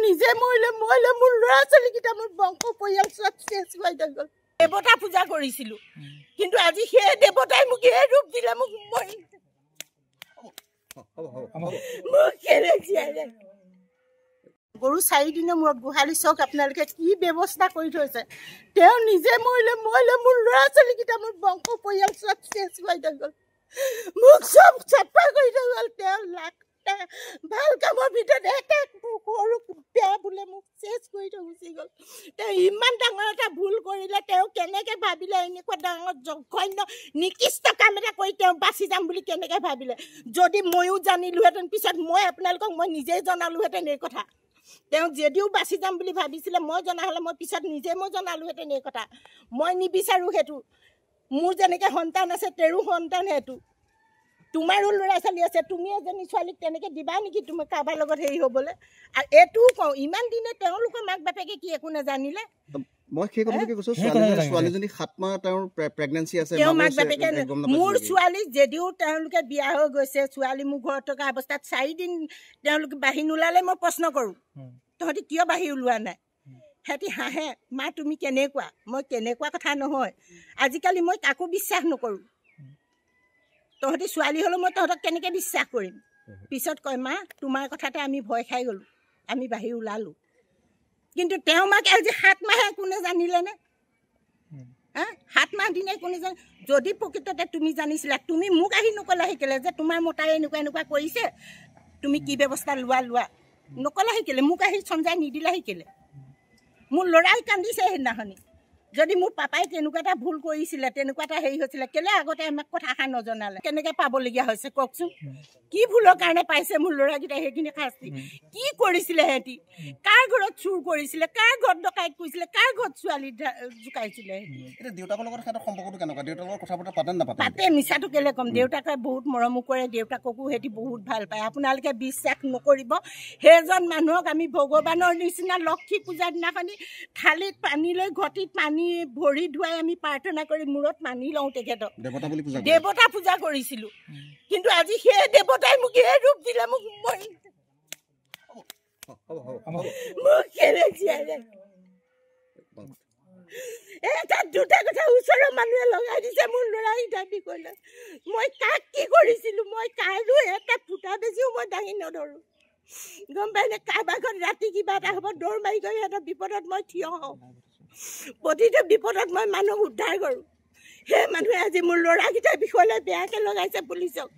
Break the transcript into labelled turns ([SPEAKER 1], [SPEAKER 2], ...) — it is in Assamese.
[SPEAKER 1] নিজে মৰিলে মোৰ ল'ৰা ছোৱালীকেইটা মোৰ বংশ পৰিয়াল চব চেচ হৈ গ'ল। দেৱতা পূজা কৰিছিলোঁ, কিন্তু আজি সেই দেৱতাই মোক এই ৰূপ দিলে। মোক গৰু 4 দিনৰ মূৰত গোহালি চাওক আপোনালোকে কি ব্যৱস্থা কৰি থৈছে। তেওঁ নিজে মৰিলে মোৰ ল'ৰা ছোৱালীকেইটা মোৰ বংশ পৰিয়াল চব চেচ হৈ গ'ল। মোক চব চাফা কৰি থৈ গ'ল। তেওঁ ভাল কামৰ ভিতৰত এটা সৰু বেয়া বোলে মোক চেচ কৰি থৈ গুচি গ'ল। তেওঁ ইমান ডাঙৰ এটা ভুল কৰিলে। তেওঁ কেনেকৈ ভাবিলে এনেকুৱা ডাঙৰ জঘন্য নিকৃষ্ট কাম এটা কৰি তেওঁ বাচি যাম বুলি কেনেকৈ ভাবিলে? যদি ময়ো জানিলোহেঁতেন পিছত মই আপোনালোকক মই নিজেই জনালোহেঁতেন এই কথা। তেওঁ যদিও বাচি যাম বুলি ভাবিছিলে, মই জনা হ'লে মই পিছত নিজে মই জনালোহেঁতেন এই কথা। মই নিবিচাৰোঁ সেইটো। মোৰ যেনেকৈ সন্তান আছে তেৰো সন্তান সেইটো। তোমাৰো ল'ৰা ছোৱালী আছে, তুমি এজনী ছোৱালীক তেনেকৈ দিবা নেকি তুমি কাৰোবাৰ লগত হেৰি হ'বলৈ? আৰু এইটোও কওঁ, ইমান দিনে তেওঁলোকৰ মাক বাপেকে কি একো নাজানিলে?
[SPEAKER 2] মই সেই কথাকে কৈছোঁ, ছোৱালীজনী 7 মাহ তেওঁৰ প্ৰেগনেঞ্চি আছে।
[SPEAKER 1] তেওঁ মাক বাপেকে মোৰ ছোৱালী যদিও তেওঁলোকে বিয়া হৈ গৈছে, ছোৱালী মোৰ ঘৰত থকা অৱস্থাত 4 দিন তেওঁলোকে বাহিৰ নোলালে মই প্ৰশ্ন কৰোঁ, তহঁতি কিয় বাহিৰ ওলোৱা নাই? সিহঁতি হাঁহে, মা তুমি কেনেকুৱা? মই কেনেকুৱা কথা নহয়। আজিকালি মই কাকো বিশ্বাস নকৰোঁ। তহঁতি ছোৱালী হ'লেও মই তহঁতক কেনেকৈ বিশ্বাস কৰিম? পিছত কয়, মা তোমাৰ কথাতে আমি ভয় খাই গ'লোঁ, আমি বাহিৰ ওলালোঁ। কিন্তু তেওঁ মাকে আজি 7 মাহে কোনে জানিলেনে? 7 মাহ দিনে কোনে জানে? যদি প্ৰকৃততে তুমি জানিছিলা, তুমি মোক আহি নকলা শিকিলে যে তোমাৰ মতাই এনেকুৱা কৰিছে, তুমি কি ব্যৱস্থা লোৱা নকলা শিকিলে? মোক আহি চঞ্জাই নিদিলা শিকিলে? মোৰ ল'ৰাই কান্দিছে সেইদিনাখনি। যদি মোৰ পাপাই তেনেকুৱা এটা ভুল কৰিছিলে, তেনেকুৱা এটা হেৰি হৈছিলে, কেলে আগতে আমাক কথাষাৰ নজনালে? কেনেকৈ পাবলগীয়া হৈছে কওকচোন? কি ভুলৰ কাৰণে পাইছে মোৰ ল'ৰাকেইটাই সেইখিনি শাস্তি? কি কৰিছিলে সিহঁতি? কাৰ ঘৰত চুৰ কৰিছিলে? কাৰ ঘৰত ডকাইত কৰিছিলে? কাৰ ঘৰত ছোৱালী জোকাইছিলে?
[SPEAKER 2] দেউতাকৰ লগত সিহঁতৰ সম্পৰ্কটো কেনেকুৱা? দেউতাকৰ লগত কথা বতৰা পাতে নাপাতে?
[SPEAKER 1] পাতে, মিছাটো কেলে ক'ম। দেউতাকে বহুত মৰমো কৰে, দেউতাককো সিহঁতি বহুত ভাল পায়। আপোনালোকে বিশ্বাস নকৰিব, সেইজন মানুহক আমি ভগৱানৰ নিচিনা লক্ষী পূজাৰ দিনাখনি থালিত পানী লৈ ঘটিত পানী ভৰি ধুৱাই আমি প্ৰাৰ্থনা কৰি মূৰত মানি লওঁ তেখেতক। দেৱতা পূজা কৰিছিলোঁ, কিন্তু আজি সেই দেৱতাই মোক এই ৰূপ দিলে। মোক কেলে জীয়ালে? এটা দুটা কথা ওচৰৰ মানুহে লগাই দিছে। মোৰ ল'ৰাই দাবী কৰিলে মই কাক কি কৰিছিলোঁ? মই কাৰো এটা ফুটা বেজিও মই দাঙি নধৰোঁ, গম পাইনে? কাৰোবাৰ ঘৰত ৰাতি কিবা এটা হ'ব দৌৰ মাৰি গৈ সিহঁতৰ বিপদত মই থিয় হওঁ। প্ৰতিটো বিপদত মই মানুহ উদ্ধাৰ কৰোঁ। সেই মানুহে আজি মোৰ ল'ৰাকেইটাৰ বিষয়লৈ বেয়াকৈ লগাইছে পুলিচক।